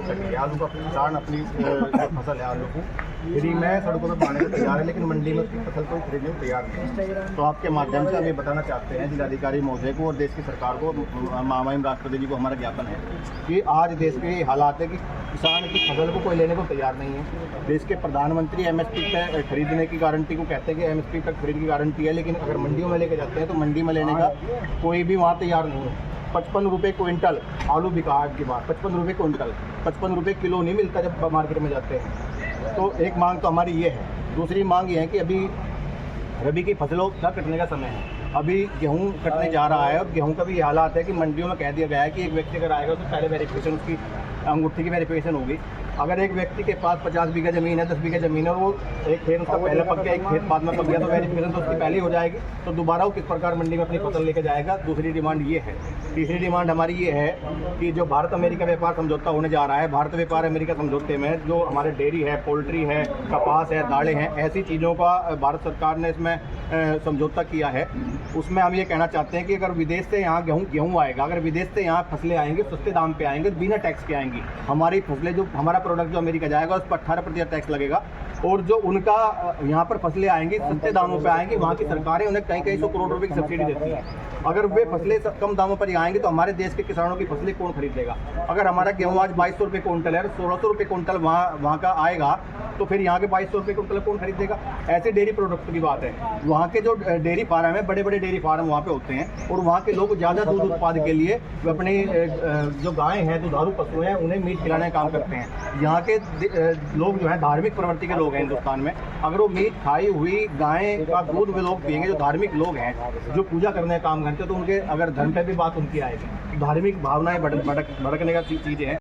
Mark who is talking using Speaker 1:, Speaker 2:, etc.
Speaker 1: सकती है। आलू का किसान अपनी जो फसल है आलू को फ्री में सड़कों पर पाने को तैयार है, लेकिन मंडी में उसकी फसल को खरीदने को तैयार नहीं है। तो आपके माध्यम से हम ये बताना चाहते हैं जिलाधिकारी महोदय को और देश की सरकार को, महामहिम राष्ट्रपति जी को हमारा ज्ञापन है कि आज देश के हालात है कि किसान की फसल को कोई लेने को तैयार नहीं है। देश के प्रधानमंत्री एमएसपी पे खरीदने की गारंटी को कहते हैं कि एमएसपी तक खरीद की गारंटी है, लेकिन अगर मंडियों में लेके जाते हैं तो मंडी में लेने का कोई भी वहाँ तैयार नहीं है। 55 रुपये क्विंटल आलू बिका आज की बात, 55 रुपये क्विंटल, 55 रुपये किलो नहीं मिलता जब मार्केट में जाते हैं। तो एक मांग तो हमारी ये है। दूसरी मांग ये है कि अभी रबी की फसलों का कटने का समय है, अभी गेहूं कटने जा रहा है और गेहूं का भी ये हालात है कि मंडियों में कह दिया गया है कि एक व्यक्ति अगर आएगा तो पहले वेरिफिकेशन उसकी अंगूठी की वेरिफिकेशन होगी। अगर एक व्यक्ति के पास 50 बीघा ज़मीन है, 10 बीघा ज़मीन है और वो एक खेत उसका पहले पक गया, एक खेत बाद में पक गया, तो वेरिफिकेशन तो उसकी पहले हो जाएगी। तो दोबारा वो किस प्रकार मंडी में अपनी फसल लेकर जाएगा। दूसरी डिमांड ये है। तीसरी डिमांड हमारी ये है कि जो भारत अमेरिका व्यापार समझौता होने जा रहा है, भारत व्यापार अमेरिका समझौते में जो हमारे डेयरी है, पोल्ट्री है, कपास है, दालें हैं, ऐसी चीज़ों का भारत सरकार ने इसमें समझौता किया है। उसमें हम ये कहना चाहते हैं कि अगर विदेश से यहाँ गेहूँ आएगा, अगर विदेश से यहाँ फसलें आएंगी सस्ते दाम पे आएंगे, बिना टैक्स के आएंगी। हमारी फसलें जो हमारा प्रोडक्ट जो अमेरिका जाएगा उस पर 18% टैक्स लगेगा और जो उनका यहाँ पर फसलें आएंगी सस्ते दामों पे आएंगी। वहाँ की सरकारें उन्हें कई सौ करोड़ रुपए की सब्सिडी देती है। अगर वे फसलें कम दामों पर आएंगी तो हमारे देश के किसानों की फसलें कौन खरीदेगा। अगर हमारा गेहूँ आज 2200 रुपये क्विंटल है, 1600 रुपये क्विंटल वहाँ का आएगा, तो फिर यहाँ के 2200 रुपये क्विंटल कौन खरीदेगा। ऐसे डेयरी प्रोडक्ट की बात है। वहाँ के जो डेयरी फार्म है, बड़े बड़े डेयरी फार्म वहाँ पे होते हैं और वहाँ के लोग ज़्यादा दूध उत्पादन के लिए अपनी जो गायें हैं, दुधारू पशु हैं, उन्हें मीट खिलाने का काम करते हैं। यहाँ के लोग जो हैं धार्मिक प्रवृत्ति के लोग हैं हिंदुस्तान में। अगर वो मीट खाई हुई गाय का दूध वे लोग पिएंगे, जो धार्मिक लोग हैं, जो पूजा करने का काम करते हैं, तो उनके अगर धर्म पे भी बात उनकी आएगी। धार्मिक भावनाएं भड़कने का चीज़ें हैं।